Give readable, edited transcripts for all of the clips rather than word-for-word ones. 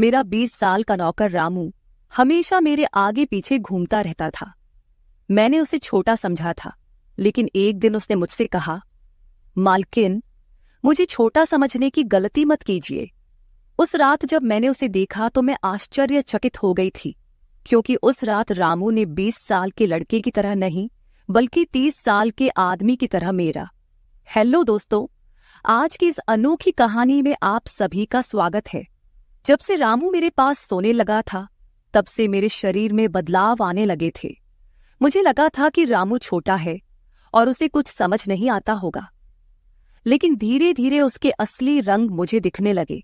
मेरा 20 साल का नौकर रामू हमेशा मेरे आगे पीछे घूमता रहता था। मैंने उसे छोटा समझा था, लेकिन एक दिन उसने मुझसे कहा, मालकिन, मुझे छोटा समझने की गलती मत कीजिए। उस रात जब मैंने उसे देखा तो मैं आश्चर्यचकित हो गई थी, क्योंकि उस रात रामू ने 20 साल के लड़के की तरह नहीं, बल्कि 30 साल के आदमी की तरह मेरा। हेलो दोस्तों, आज की इस अनोखी कहानी में आप सभी का स्वागत है। जब से रामू मेरे पास सोने लगा था, तब से मेरे शरीर में बदलाव आने लगे थे। मुझे लगा था कि रामू छोटा है और उसे कुछ समझ नहीं आता होगा, लेकिन धीरे धीरे उसके असली रंग मुझे दिखने लगे।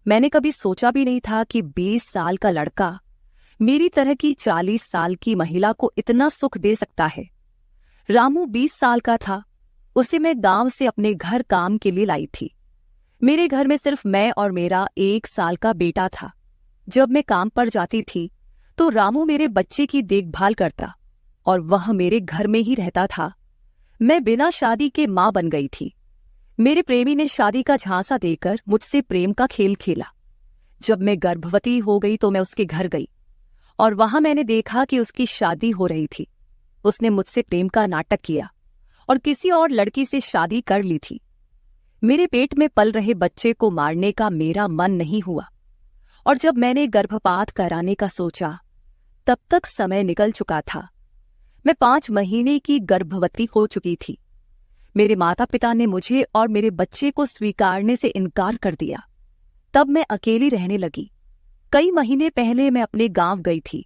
मैंने कभी सोचा भी नहीं था कि 20 साल का लड़का मेरी तरह की 40 साल की महिला को इतना सुख दे सकता है। रामू 20 साल का था। उसे मैं गांव से अपने घर काम के लिए लाई थी। मेरे घर में सिर्फ मैं और मेरा 1 साल का बेटा था। जब मैं काम पर जाती थी तो रामू मेरे बच्चे की देखभाल करता और वह मेरे घर में ही रहता था। मैं बिना शादी के मां बन गई थी। मेरे प्रेमी ने शादी का झांसा देकर मुझसे प्रेम का खेल खेला। जब मैं गर्भवती हो गई तो मैं उसके घर गई और वहां मैंने देखा कि उसकी शादी हो रही थी। उसने मुझसे प्रेम का नाटक किया और किसी और लड़की से शादी कर ली थी। मेरे पेट में पल रहे बच्चे को मारने का मेरा मन नहीं हुआ, और जब मैंने गर्भपात कराने का सोचा, तब तक समय निकल चुका था। मैं 5 महीने की गर्भवती हो चुकी थी। मेरे माता पिता ने मुझे और मेरे बच्चे को स्वीकारने से इनकार कर दिया। तब मैं अकेली रहने लगी। कई महीने पहले मैं अपने गांव गई थी,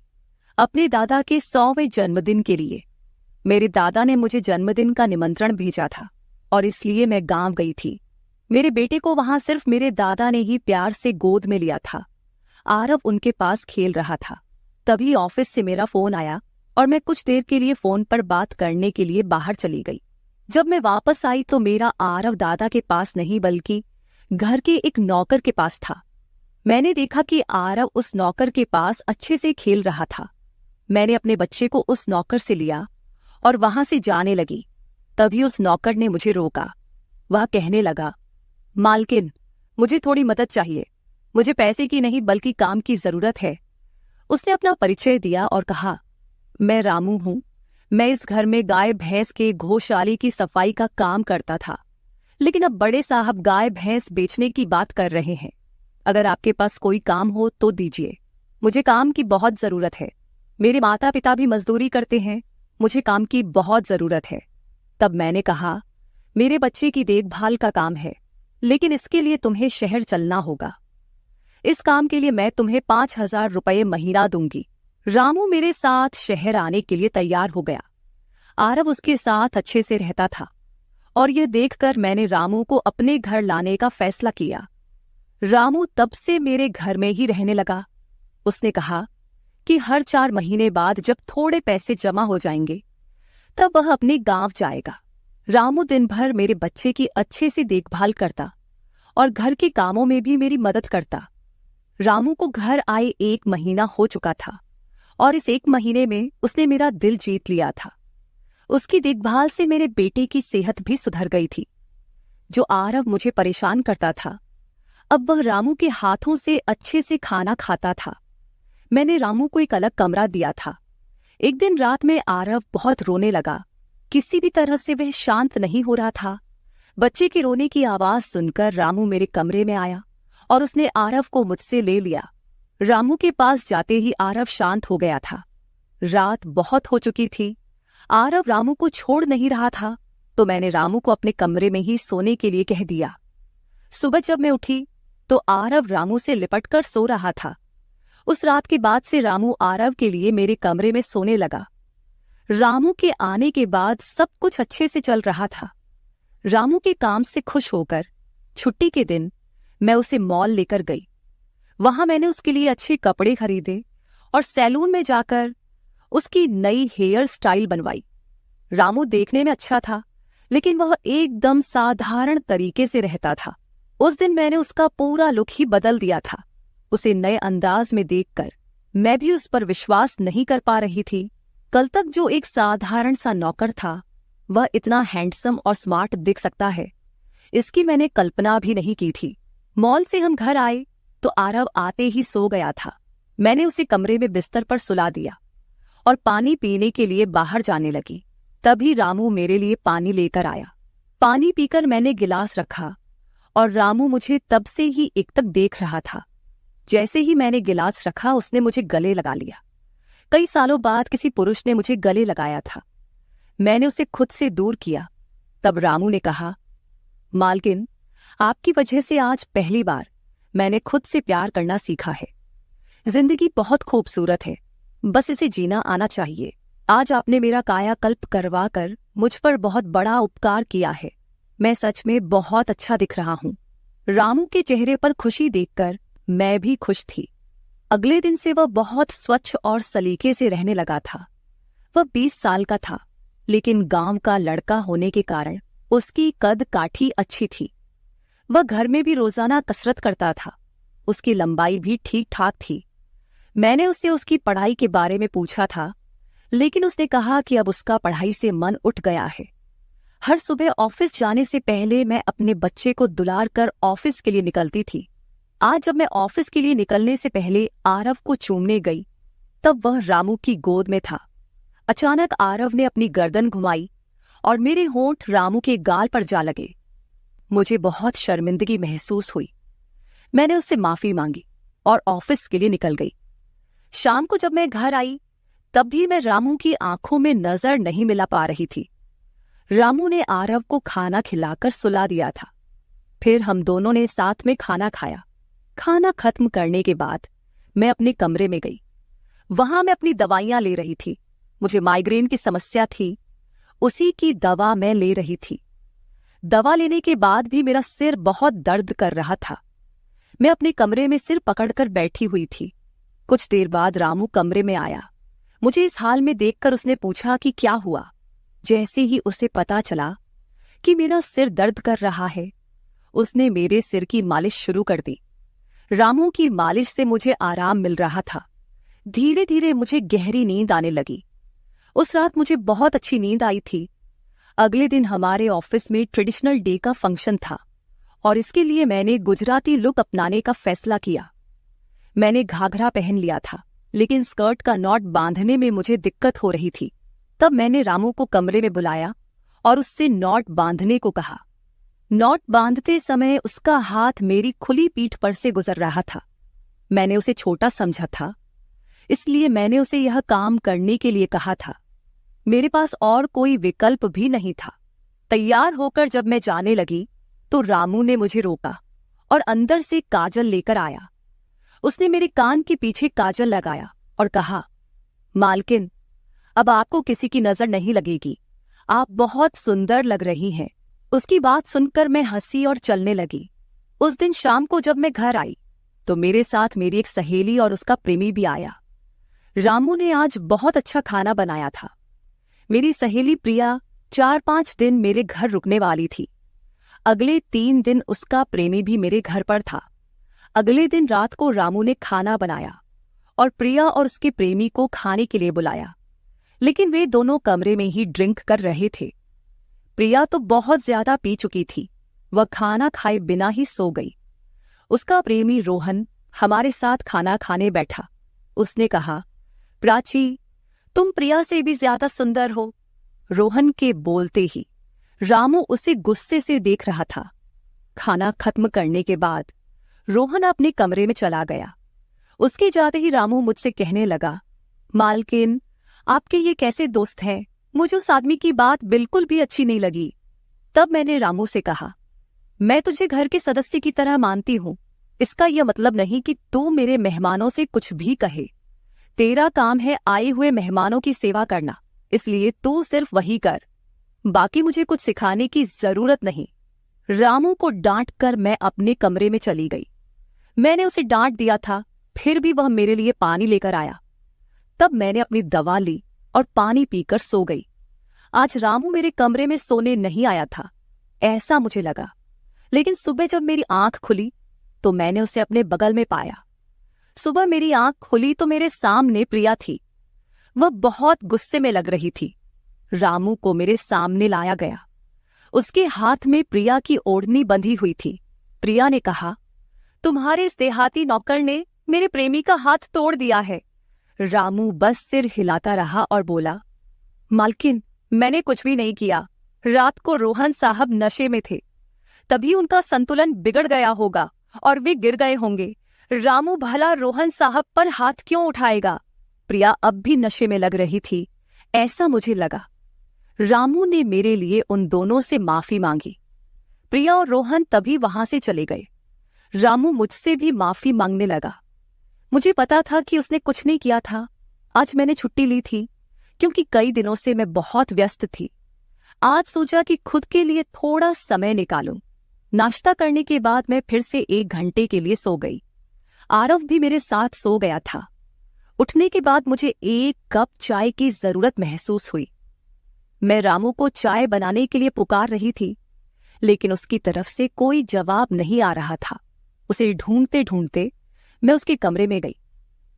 अपने दादा के 100वें जन्मदिन के लिए। मेरे दादा ने मुझे जन्मदिन का निमंत्रण भेजा था और इसलिए मैं गांव गई थी। मेरे बेटे को वहां सिर्फ मेरे दादा ने ही प्यार से गोद में लिया था। आरव उनके पास खेल रहा था। तभी ऑफिस से मेरा फोन आया और मैं कुछ देर के लिए फोन पर बात करने के लिए बाहर चली गई। जब मैं वापस आई तो मेरा आरव दादा के पास नहीं, बल्कि घर के एक नौकर के पास था। मैंने देखा कि आरव उस नौकर के पास अच्छे से खेल रहा था। मैंने अपने बच्चे को उस नौकर से लिया और वहां से जाने लगी। तभी उस नौकर ने मुझे रोका। वह कहने लगा, मालकिन, मुझे थोड़ी मदद चाहिए। मुझे पैसे की नहीं बल्कि काम की जरूरत है। उसने अपना परिचय दिया और कहा, मैं रामू हूं। मैं इस घर में गाय भैंस के गौशाले की सफाई का काम करता था, लेकिन अब बड़े साहब गाय भैंस बेचने की बात कर रहे हैं। अगर आपके पास कोई काम हो तो दीजिए। मुझे काम की बहुत जरूरत है। मेरे माता पिता भी मजदूरी करते हैं। मुझे काम की बहुत जरूरत है। तब मैंने कहा, मेरे बच्चे की देखभाल का काम है, लेकिन इसके लिए तुम्हें शहर चलना होगा। इस काम के लिए मैं तुम्हें 5,000 रुपये महीना दूंगी। रामू मेरे साथ शहर आने के लिए तैयार हो गया। आरव उसके साथ अच्छे से रहता था और यह देखकर मैंने रामू को अपने घर लाने का फैसला किया। रामू तब से मेरे घर में ही रहने लगा। उसने कहा कि हर 4 महीने बाद जब थोड़े पैसे जमा हो जाएंगे, तब वह अपने गांव जाएगा। रामू दिन भर मेरे बच्चे की अच्छे से देखभाल करता और घर के कामों में भी मेरी मदद करता। रामू को घर आए 1 महीना हो चुका था और इस 1 महीने में उसने मेरा दिल जीत लिया था। उसकी देखभाल से मेरे बेटे की सेहत भी सुधर गई थी। जो आरव मुझे परेशान करता था, अब वह रामू के हाथों से अच्छे से खाना खाता था। मैंने रामू को एक अलग कमरा दिया था। एक दिन रात में आरव बहुत रोने लगा। किसी भी तरह से वह शांत नहीं हो रहा था। बच्चे के रोने की आवाज सुनकर रामू मेरे कमरे में आया और उसने आरव को मुझसे ले लिया। रामू के पास जाते ही आरव शांत हो गया था। रात बहुत हो चुकी थी। आरव रामू को छोड़ नहीं रहा था, तो मैंने रामू को अपने कमरे में ही सोने के लिए कह दिया। सुबह जब मैं उठी तो आरव रामू से लिपटकर सो रहा था। उस रात के बाद से रामू आरव के लिए मेरे कमरे में सोने लगा। रामू के आने के बाद सब कुछ अच्छे से चल रहा था। रामू के काम से खुश होकर छुट्टी के दिन मैं उसे मॉल लेकर गई। वहां मैंने उसके लिए अच्छे कपड़े खरीदे और सैलून में जाकर उसकी नई हेयर स्टाइल बनवाई। रामू देखने में अच्छा था, लेकिन वह एकदम साधारण तरीके से रहता था। उस दिन मैंने उसका पूरा लुक ही बदल दिया था। उसे नए अंदाज में देखकर मैं भी उस पर विश्वास नहीं कर पा रही थी। कल तक जो एक साधारण सा नौकर था, वह इतना हैंडसम और स्मार्ट दिख सकता है, इसकी मैंने कल्पना भी नहीं की थी। मॉल से हम घर आए तो आरव आते ही सो गया था। मैंने उसे कमरे में बिस्तर पर सुला दिया और पानी पीने के लिए बाहर जाने लगी। तभी रामू मेरे लिए पानी लेकर आया। पानी पीकर मैंने गिलास रखा और रामू मुझे तब से ही एकटक देख रहा था। जैसे ही मैंने गिलास रखा उसने मुझे गले लगा लिया। कई सालों बाद किसी पुरुष ने मुझे गले लगाया था। मैंने उसे खुद से दूर किया। तब रामू ने कहा, मालकिन, आपकी वजह से आज पहली बार मैंने खुद से प्यार करना सीखा है। जिंदगी बहुत खूबसूरत है, बस इसे जीना आना चाहिए। आज आपने मेरा कायाकल्प करवा कर मुझ पर बहुत बड़ा उपकार किया है। मैं सच में बहुत अच्छा दिख रहा हूँ। रामू के चेहरे पर खुशी देखकर मैं भी खुश थी। अगले दिन से वह बहुत स्वच्छ और सलीके से रहने लगा था। वह 20 साल का था, लेकिन गांव का लड़का होने के कारण उसकी कद काठी अच्छी थी। वह घर में भी रोजाना कसरत करता था। उसकी लंबाई भी ठीक ठाक थी। मैंने उससे उसकी पढ़ाई के बारे में पूछा था, लेकिन उसने कहा कि अब उसका पढ़ाई से मन उठ गया है। हर सुबह ऑफिस जाने से पहले मैं अपने बच्चे को दुलार कर ऑफिस के लिए निकलती थी। आज जब मैं ऑफिस के लिए निकलने से पहले आरव को चूमने गई, तब वह रामू की गोद में था। अचानक आरव ने अपनी गर्दन घुमाई और मेरे होंठ रामू के गाल पर जा लगे। मुझे बहुत शर्मिंदगी महसूस हुई। मैंने उससे माफी मांगी और ऑफिस के लिए निकल गई। शाम को जब मैं घर आई, तब भी मैं रामू की आंखों में नजर नहीं मिला पा रही थी। रामू ने आरव को खाना खिलाकर सुला दिया था। फिर हम दोनों ने साथ में खाना खाया। खाना खत्म करने के बाद मैं अपने कमरे में गई। वहां मैं अपनी दवाइयां ले रही थी। मुझे माइग्रेन की समस्या थी, उसी की दवा मैं ले रही थी। दवा लेने के बाद भी मेरा सिर बहुत दर्द कर रहा था। मैं अपने कमरे में सिर पकड़कर बैठी हुई थी। कुछ देर बाद रामू कमरे में आया। मुझे इस हाल में देखकर उसने पूछा कि क्या हुआ। जैसे ही उसे पता चला कि मेरा सिर दर्द कर रहा है, उसने मेरे सिर की मालिश शुरू कर दी। रामू की मालिश से मुझे आराम मिल रहा था। धीरे धीरे मुझे गहरी नींद आने लगी। उस रात मुझे बहुत अच्छी नींद आई थी। अगले दिन हमारे ऑफिस में ट्रेडिशनल डे का फंक्शन था और इसके लिए मैंने गुजराती लुक अपनाने का फैसला किया। मैंने घाघरा पहन लिया था, लेकिन स्कर्ट का नॉट बांधने में मुझे दिक्कत हो रही थी। तब मैंने रामू को कमरे में बुलाया और उससे नॉट बांधने को कहा। नॉट बांधते समय उसका हाथ मेरी खुली पीठ पर से गुजर रहा था। मैंने उसे छोटा समझा था, इसलिए मैंने उसे यह काम करने के लिए कहा था। मेरे पास और कोई विकल्प भी नहीं था। तैयार होकर जब मैं जाने लगी तो रामू ने मुझे रोका और अंदर से काजल लेकर आया। उसने मेरे कान के पीछे काजल लगाया और कहा, मालकिन, अब आपको किसी की नजर नहीं लगेगी। आप बहुत सुंदर लग रही हैं। उसकी बात सुनकर मैं हंसी और चलने लगी। उस दिन शाम को जब मैं घर आई तो मेरे साथ मेरी एक सहेली और उसका प्रेमी भी आया। रामू ने आज बहुत अच्छा खाना बनाया था। मेरी सहेली प्रिया 4-5 दिन मेरे घर रुकने वाली थी। अगले 3 दिन उसका प्रेमी भी मेरे घर पर था। अगले दिन रात को रामू ने खाना बनाया और प्रिया और उसके प्रेमी को खाने के लिए बुलाया, लेकिन वे दोनों कमरे में ही ड्रिंक कर रहे थे। प्रिया तो बहुत ज्यादा पी चुकी थी। वह खाना खाए बिना ही सो गई। उसका प्रेमी रोहन हमारे साथ खाना खाने बैठा। उसने कहा, प्राची, तुम प्रिया से भी ज्यादा सुंदर हो। रोहन के बोलते ही रामू उसे गुस्से से देख रहा था। खाना खत्म करने के बाद रोहन अपने कमरे में चला गया। उसके जाते ही रामू मुझसे कहने लगा, मालकिन, आपके ये कैसे दोस्त हैं? मुझे उस आदमी की बात बिल्कुल भी अच्छी नहीं लगी। तब मैंने रामू से कहा, मैं तुझे घर के सदस्य की तरह मानती हूँ। इसका यह मतलब नहीं कि तू मेरे मेहमानों से कुछ भी कहे। तेरा काम है आए हुए मेहमानों की सेवा करना, इसलिए तू सिर्फ वही कर। बाकी मुझे कुछ सिखाने की जरूरत नहीं। रामू को डांट कर मैं अपने कमरे में चली गई। मैंने उसे डांट दिया था, फिर भी वह मेरे लिए पानी लेकर आया। तब मैंने अपनी दवा ली और पानी पीकर सो गई। आज रामू मेरे कमरे में सोने नहीं आया था, ऐसा मुझे लगा। लेकिन सुबह जब मेरी आंख खुली तो मैंने उसे अपने बगल में पाया। सुबह मेरी आंख खुली तो मेरे सामने प्रिया थी। वह बहुत गुस्से में लग रही थी। रामू को मेरे सामने लाया गया। उसके हाथ में प्रिया की ओढ़नी बंधी हुई थी। प्रिया ने कहा, तुम्हारे इस देहाती नौकर ने मेरे प्रेमी का हाथ तोड़ दिया है। रामू बस सिर हिलाता रहा और बोला, मालकिन, मैंने कुछ भी नहीं किया। रात को रोहन साहब नशे में थे, तभी उनका संतुलन बिगड़ गया होगा और वे गिर गए होंगे। रामू भला रोहन साहब पर हाथ क्यों उठाएगा? प्रिया अब भी नशे में लग रही थी, ऐसा मुझे लगा। रामू ने मेरे लिए उन दोनों से माफी मांगी। प्रिया और रोहन तभी वहां से चले गए। रामू मुझसे भी माफी मांगने लगा। मुझे पता था कि उसने कुछ नहीं किया था। आज मैंने छुट्टी ली थी क्योंकि कई दिनों से मैं बहुत व्यस्त थी। आज सोचा कि खुद के लिए थोड़ा समय निकालूं। नाश्ता करने के बाद मैं फिर से 1 घंटे के लिए सो गई। आरव भी मेरे साथ सो गया था। उठने के बाद मुझे 1 कप चाय की जरूरत महसूस हुई। मैं रामू को चाय बनाने के लिए पुकार रही थी, लेकिन उसकी तरफ से कोई जवाब नहीं आ रहा था। उसे ढूंढते ढूंढते मैं उसके कमरे में गई।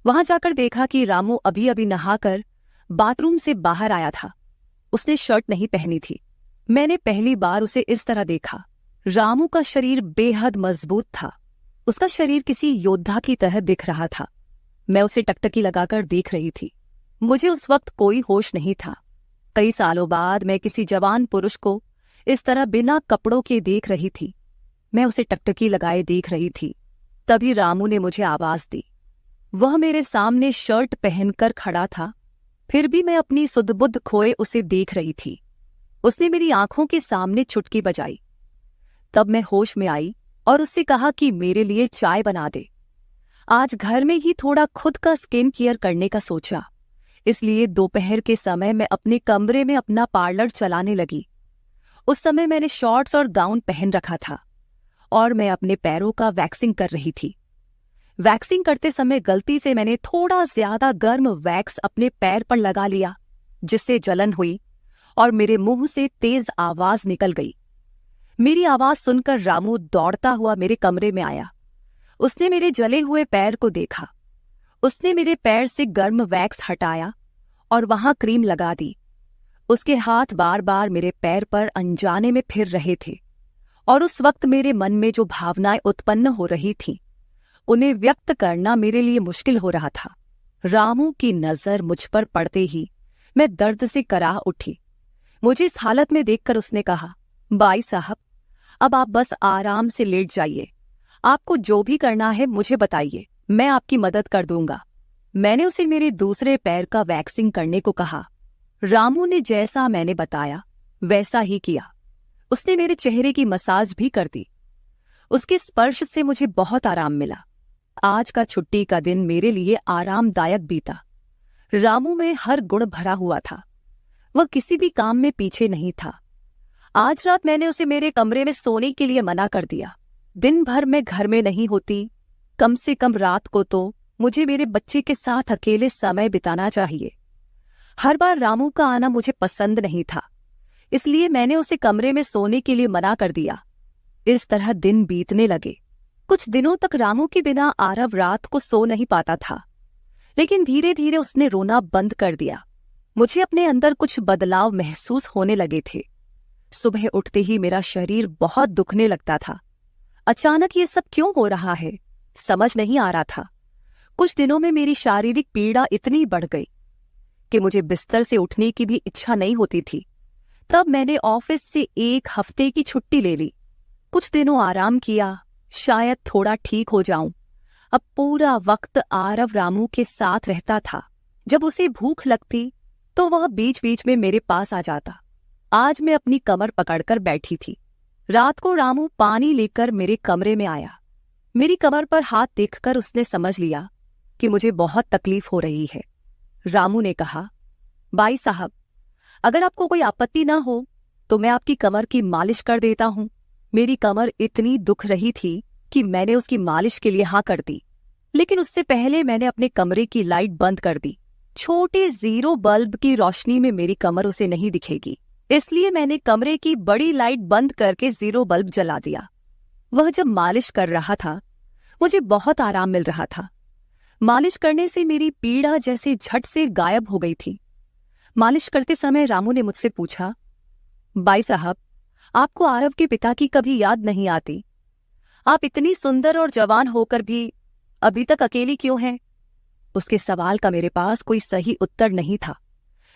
वहां जाकर देखा कि रामू अभी अभी नहाकर बाथरूम से बाहर आया था। उसने शर्ट नहीं पहनी थी। मैंने पहली बार उसे इस तरह देखा। रामू का शरीर बेहद मजबूत था। उसका शरीर किसी योद्धा की तरह दिख रहा था। मैं उसे टकटकी लगाकर देख रही थी। मुझे उस वक्त कोई होश नहीं था। कई सालों बाद मैं किसी जवान पुरुष को इस तरह बिना कपड़ों के देख रही थी। मैं उसे टकटकी लगाए देख रही थी। तभी रामू ने मुझे आवाज दी। वह मेरे सामने शर्ट पहनकर खड़ा था, फिर भी मैं अपनी सुध-बुध खोए उसे देख रही थी। उसने मेरी आंखों के सामने चुटकी बजाई। तब मैं होश में आई और उससे कहा कि मेरे लिए चाय बना दे। आज घर में ही थोड़ा खुद का स्किन केयर करने का सोचा, इसलिए दोपहर के समय मैं अपने कमरे में अपना पार्लर चलाने लगी। उस समय मैंने शॉर्ट्स और गाउन पहन रखा था और मैं अपने पैरों का वैक्सिंग कर रही थी। वैक्सिंग करते समय गलती से मैंने थोड़ा ज्यादा गर्म वैक्स अपने पैर पर लगा लिया, जिससे जलन हुई और मेरे मुंह से तेज आवाज निकल गई। मेरी आवाज सुनकर रामू दौड़ता हुआ मेरे कमरे में आया। उसने मेरे जले हुए पैर को देखा। उसने मेरे पैर से गर्म वैक्स हटाया और वहां क्रीम लगा दी। उसके हाथ बार बार मेरे पैर पर अनजाने में फिर रहे थे और उस वक्त मेरे मन में जो भावनाएं उत्पन्न हो रही थीं, उन्हें व्यक्त करना मेरे लिए मुश्किल हो रहा था। रामू की नजर मुझ पर पड़ते ही मैं दर्द से कराह उठी। मुझे इस हालत में देखकर उसने कहा, बाई साहब, अब आप बस आराम से लेट जाइए। आपको जो भी करना है मुझे बताइए, मैं आपकी मदद कर दूंगा। मैंने उसे मेरे दूसरे पैर का वैक्सिंग करने को कहा। रामू ने जैसा मैंने बताया वैसा ही किया। उसने मेरे चेहरे की मसाज भी कर दी। उसके स्पर्श से मुझे बहुत आराम मिला। आज का छुट्टी का दिन मेरे लिए आरामदायक बीता। रामू में हर गुण भरा हुआ था। वह किसी भी काम में पीछे नहीं था। आज रात मैंने उसे मेरे कमरे में सोने के लिए मना कर दिया। दिन भर मैं घर में नहीं होती, कम से कम रात को तो मुझे मेरे बच्चे के साथ अकेले समय बिताना चाहिए। हर बार रामू का आना मुझे पसंद नहीं था, इसलिए मैंने उसे कमरे में सोने के लिए मना कर दिया। इस तरह दिन बीतने लगे। कुछ दिनों तक रामू के बिना आरव रात को सो नहीं पाता था, लेकिन धीरे धीरे उसने रोना बंद कर दिया। मुझे अपने अंदर कुछ बदलाव महसूस होने लगे थे। सुबह उठते ही मेरा शरीर बहुत दुखने लगता था। अचानक ये सब क्यों हो रहा है, समझ नहीं आ रहा था। कुछ दिनों में मेरी शारीरिक पीड़ा इतनी बढ़ गई कि मुझे बिस्तर से उठने की भी इच्छा नहीं होती थी। तब मैंने ऑफिस से 1 हफ्ते की छुट्टी ले ली। कुछ दिनों आराम किया, शायद थोड़ा ठीक हो जाऊं। अब पूरा वक्त आरव रामू के साथ रहता था। जब उसे भूख लगती तो वह बीच बीच में मेरे पास आ जाता। आज मैं अपनी कमर पकड़कर बैठी थी। रात को रामू पानी लेकर मेरे कमरे में आया। मेरी कमर पर हाथ देखकर उसने समझ लिया कि मुझे बहुत तकलीफ हो रही है। रामू ने कहा, बाई साहब, अगर आपको कोई आपत्ति ना हो तो मैं आपकी कमर की मालिश कर देता हूं। मेरी कमर इतनी दुख रही थी कि मैंने उसकी मालिश के लिए हाँ कर दी, लेकिन उससे पहले मैंने अपने कमरे की लाइट बंद कर दी। छोटे 0 बल्ब की रोशनी में मेरी कमर उसे नहीं दिखेगी, इसलिए मैंने कमरे की बड़ी लाइट बंद करके 0 बल्ब जला दिया। वह जब मालिश कर रहा था मुझे बहुत आराम मिल रहा था। मालिश करने से मेरी पीड़ा जैसे झट से गायब हो गई थी। मालिश करते समय रामू ने मुझसे पूछा, बाई साहब, आपको आरव के पिता की कभी याद नहीं आती? आप इतनी सुंदर और जवान होकर भी अभी तक अकेली क्यों हैं? उसके सवाल का मेरे पास कोई सही उत्तर नहीं था।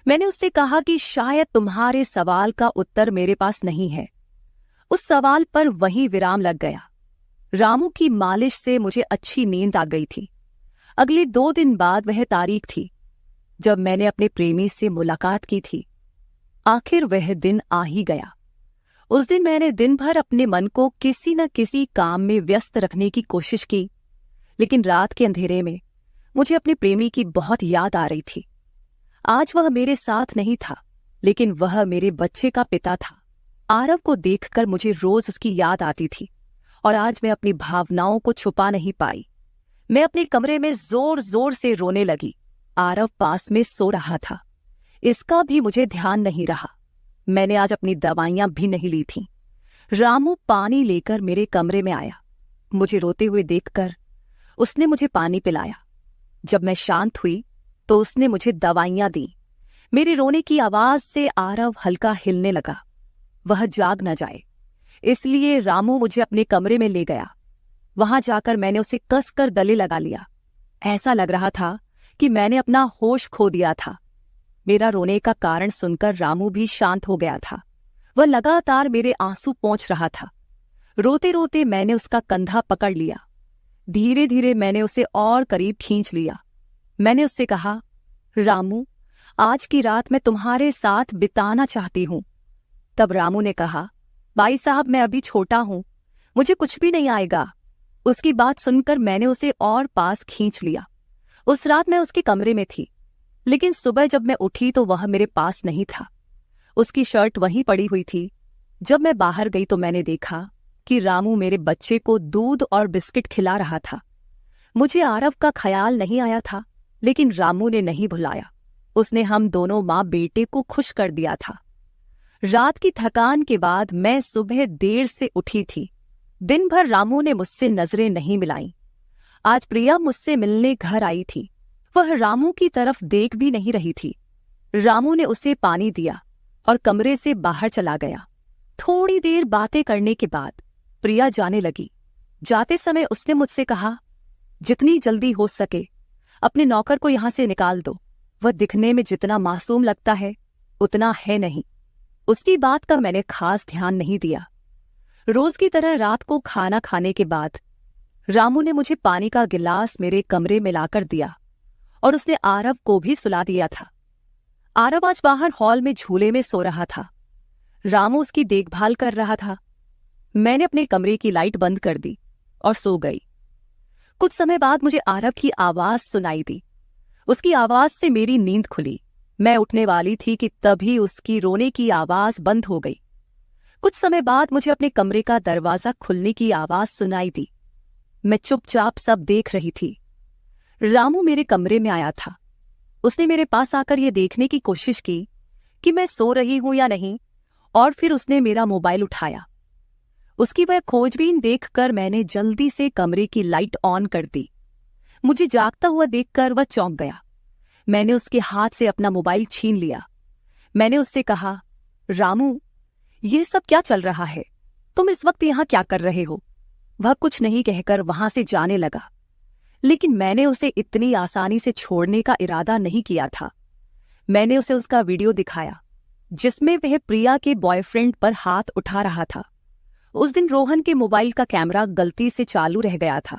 मैंने उससे कहा कि शायद तुम्हारे सवाल का उत्तर मेरे पास नहीं है। उस सवाल पर वहीं विराम लग गया। रामू की मालिश से मुझे अच्छी नींद आ गई थी। अगले 2 दिन बाद वह तारीख थी जब मैंने अपने प्रेमी से मुलाकात की थी। आखिर वह दिन आ ही गया। उस दिन मैंने दिन भर अपने मन को किसी न किसी काम में व्यस्त रखने की कोशिश की, लेकिन रात के अंधेरे में मुझे अपने प्रेमी की बहुत याद आ रही थी। आज वह मेरे साथ नहीं था, लेकिन वह मेरे बच्चे का पिता था। आरव को देखकर मुझे रोज उसकी याद आती थी और आज मैं अपनी भावनाओं को छुपा नहीं पाई। मैं अपने कमरे में जोर जोर से रोने लगी। आरव पास में सो रहा था, इसका भी मुझे ध्यान नहीं रहा। मैंने आज अपनी दवाइयां भी नहीं ली थीं। रामू पानी लेकर मेरे कमरे में आया। मुझे रोते हुए देखकर उसने मुझे पानी पिलाया। जब मैं शांत हुई तो उसने मुझे दवाइयां दी। मेरे रोने की आवाज से आरव हल्का हिलने लगा। वह जाग न जाए, इसलिए रामू मुझे अपने कमरे में ले गया। वहां जाकर मैंने उसे कसकर गले लगा लिया। ऐसा लग रहा था कि मैंने अपना होश खो दिया था। मेरा रोने का कारण सुनकर रामू भी शांत हो गया था। वह लगातार मेरे आंसू पोंछ रहा था। रोते रोते मैंने उसका कंधा पकड़ लिया। धीरे धीरे मैंने उसे और करीब खींच लिया। मैंने उससे कहा, रामू, आज की रात मैं तुम्हारे साथ बिताना चाहती हूं। तब रामू ने कहा, भाई साहब, मैं अभी छोटा हूं, मुझे कुछ भी नहीं आएगा। उसकी बात सुनकर मैंने उसे और पास खींच लिया। उस रात मैं उसके कमरे में थी, लेकिन सुबह जब मैं उठी तो वह मेरे पास नहीं था। उसकी शर्ट वहीं पड़ी हुई थी। जब मैं बाहर गई तो मैंने देखा कि रामू मेरे बच्चे को दूध और बिस्किट खिला रहा था। मुझे आरव का ख्याल नहीं आया था, लेकिन रामू ने नहीं भुलाया। उसने हम दोनों माँ बेटे को खुश कर दिया था। रात की थकान के बाद मैं सुबह देर से उठी थी। दिन भर रामू ने मुझसे नजरें नहीं मिलाईं। आज प्रिया मुझसे मिलने घर आई थी। वह रामू की तरफ देख भी नहीं रही थी। रामू ने उसे पानी दिया और कमरे से बाहर चला गया। थोड़ी देर बातें करने के बाद प्रिया जाने लगी। जाते समय उसने मुझसे कहा, जितनी जल्दी हो सके अपने नौकर को यहां से निकाल दो। वह दिखने में जितना मासूम लगता है उतना है नहीं। उसकी बात का मैंने खास ध्यान नहीं दिया। रोज की तरह रात को खाना खाने के बाद रामू ने मुझे पानी का गिलास मेरे कमरे में लाकर दिया और उसने आरव को भी सुला दिया था। आरव आज बाहर हॉल में झूले में सो रहा था। रामू उसकी देखभाल कर रहा था। मैंने अपने कमरे की लाइट बंद कर दी और सो गई। कुछ समय बाद मुझे आरव की आवाज सुनाई दी। उसकी आवाज से मेरी नींद खुली। मैं उठने वाली थी कि तभी उसकी रोने की आवाज बंद हो गई। कुछ समय बाद मुझे अपने कमरे का दरवाजा खुलने की आवाज सुनाई दी। मैं चुपचाप सब देख रही थी। रामू मेरे कमरे में आया था। उसने मेरे पास आकर यह देखने की कोशिश की कि मैं सो रही हूं या नहीं, और फिर उसने मेरा मोबाइल उठाया। उसकी वह खोजबीन देखकर मैंने जल्दी से कमरे की लाइट ऑन कर दी। मुझे जागता हुआ देखकर वह चौंक गया। मैंने उसके हाथ से अपना मोबाइल छीन लिया। मैंने उससे कहा, रामू, ये सब क्या चल रहा है? तुम इस वक्त यहां क्या कर रहे हो? वह कुछ नहीं कहकर वहां से जाने लगा, लेकिन मैंने उसे इतनी आसानी से छोड़ने का इरादा नहीं किया था। मैंने उसे उसका वीडियो दिखाया जिसमें वह प्रिया के बॉयफ्रेंड पर हाथ उठा रहा था। उस दिन रोहन के मोबाइल का कैमरा गलती से चालू रह गया था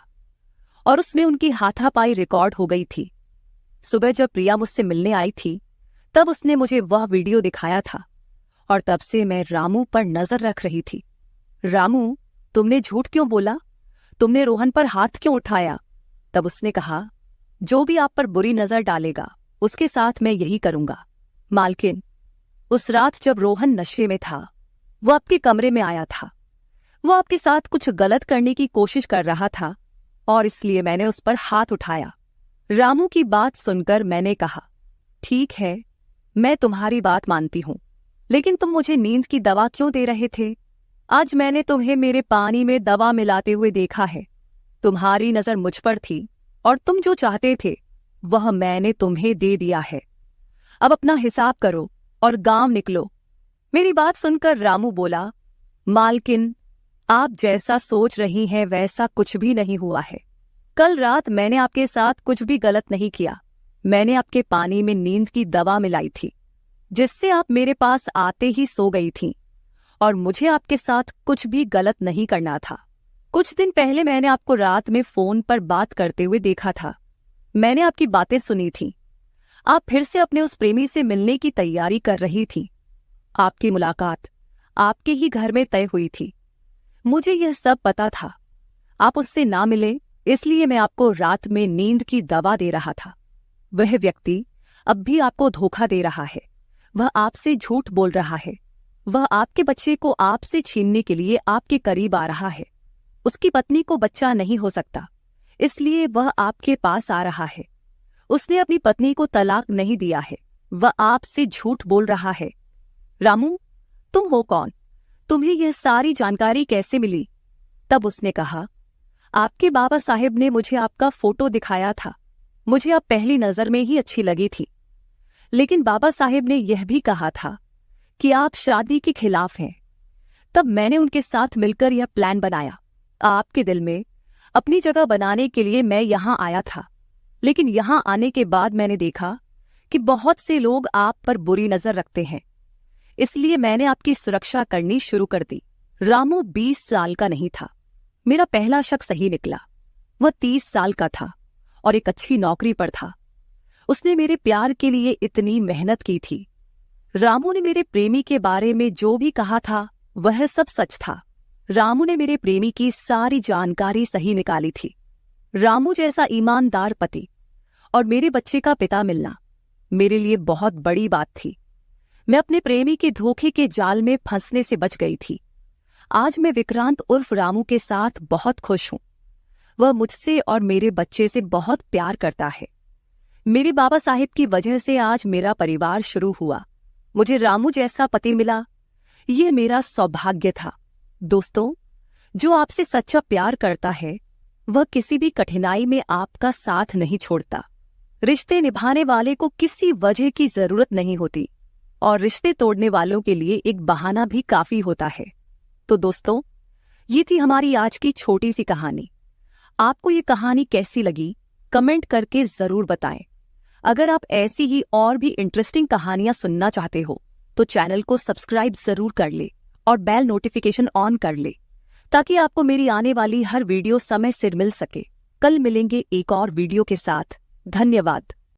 और उसमें उनकी हाथापाई रिकॉर्ड हो गई थी। सुबह जब प्रिया मुझसे मिलने आई थी तब उसने मुझे वह वीडियो दिखाया था और तब से मैं रामू पर नजर रख रही थी। रामू, तुमने झूठ क्यों बोला? तुमने रोहन पर हाथ क्यों उठाया? तब उसने कहा, जो भी आप पर बुरी नजर डालेगा उसके साथ मैं यही करूंगा। मालकिन, उस रात जब रोहन नशे में था वो आपके कमरे में आया था। वो आपके साथ कुछ गलत करने की कोशिश कर रहा था और इसलिए मैंने उस पर हाथ उठाया। रामू की बात सुनकर मैंने कहा, ठीक है, मैं तुम्हारी बात मानती हूं, लेकिन तुम मुझे नींद की दवा क्यों दे रहे थे? आज मैंने तुम्हें मेरे पानी में दवा मिलाते हुए देखा है। तुम्हारी नजर मुझ पर थी और तुम जो चाहते थे वह मैंने तुम्हें दे दिया है। अब अपना हिसाब करो और गांव निकलो। मेरी बात सुनकर रामू बोला, मालकिन, आप जैसा सोच रही हैं वैसा कुछ भी नहीं हुआ है। कल रात मैंने आपके साथ कुछ भी गलत नहीं किया। मैंने आपके पानी में नींद की दवा मिलाई थी, जिससे आप मेरे पास आते ही सो गई थीं, और मुझे आपके साथ कुछ भी गलत नहीं करना था। कुछ दिन पहले मैंने आपको रात में फोन पर बात करते हुए देखा था। मैंने आपकी बातें सुनी थीं। आप फिर से अपने उस प्रेमी से मिलने की तैयारी कर रही थीं। आपकी मुलाकात आपके ही घर में तय हुई थी। मुझे यह सब पता था। आप उससे ना मिले, इसलिए मैं आपको रात में नींद की दवा दे रहा था। वह व्यक्ति अब भी आपको धोखा दे रहा है। वह आपसे झूठ बोल रहा है। वह आपके बच्चे को आपसे छीनने के लिए आपके करीब आ रहा है। उसकी पत्नी को बच्चा नहीं हो सकता, इसलिए वह आपके पास आ रहा है। उसने अपनी पत्नी को तलाक नहीं दिया है। वह आपसे झूठ बोल रहा है। रामू, तुम हो कौन? तुम्हें यह सारी जानकारी कैसे मिली? तब उसने कहा, आपके बाबा साहेब ने मुझे आपका फोटो दिखाया था। मुझे आप पहली नजर में ही अच्छी लगी थी, लेकिन बाबा साहेब ने यह भी कहा था कि आप शादी के खिलाफ हैं। तब मैंने उनके साथ मिलकर यह प्लान बनाया। आपके दिल में अपनी जगह बनाने के लिए मैं यहां आया था, लेकिन यहां आने के बाद मैंने देखा कि बहुत से लोग आप पर बुरी नजर रखते हैं, इसलिए मैंने आपकी सुरक्षा करनी शुरू कर दी। रामू 20 साल का नहीं था। मेरा पहला शक सही निकला। वह 30 साल का था और एक अच्छी नौकरी पर था। उसने मेरे प्यार के लिए इतनी मेहनत की थी। रामू ने मेरे प्रेमी के बारे में जो भी कहा था वह सब सच था। रामू ने मेरे प्रेमी की सारी जानकारी सही निकाली थी। रामू जैसा ईमानदार पति और मेरे बच्चे का पिता मिलना मेरे लिए बहुत बड़ी बात थी। मैं अपने प्रेमी के धोखे के जाल में फंसने से बच गई थी। आज मैं विक्रांत उर्फ रामू के साथ बहुत खुश हूं। वह मुझसे और मेरे बच्चे से बहुत प्यार करता है। मेरे बाबा साहेब की वजह से आज मेरा परिवार शुरू हुआ। मुझे रामू जैसा पति मिला, ये मेरा सौभाग्य था। दोस्तों, जो आपसे सच्चा प्यार करता है वह किसी भी कठिनाई में आपका साथ नहीं छोड़ता। रिश्ते निभाने वाले को किसी वजह की जरूरत नहीं होती, और रिश्ते तोड़ने वालों के लिए एक बहाना भी काफी होता है। तो दोस्तों, ये थी हमारी आज की छोटी सी कहानी। आपको ये कहानी कैसी लगी कमेंट करके जरूर बताएं। अगर आप ऐसी ही और भी इंटरेस्टिंग कहानियां सुनना चाहते हो तो चैनल को सब्सक्राइब जरूर कर ले और बेल नोटिफिकेशन ऑन कर ले, ताकि आपको मेरी आने वाली हर वीडियो समय सिर मिल सके। कल मिलेंगे एक और वीडियो के साथ। धन्यवाद।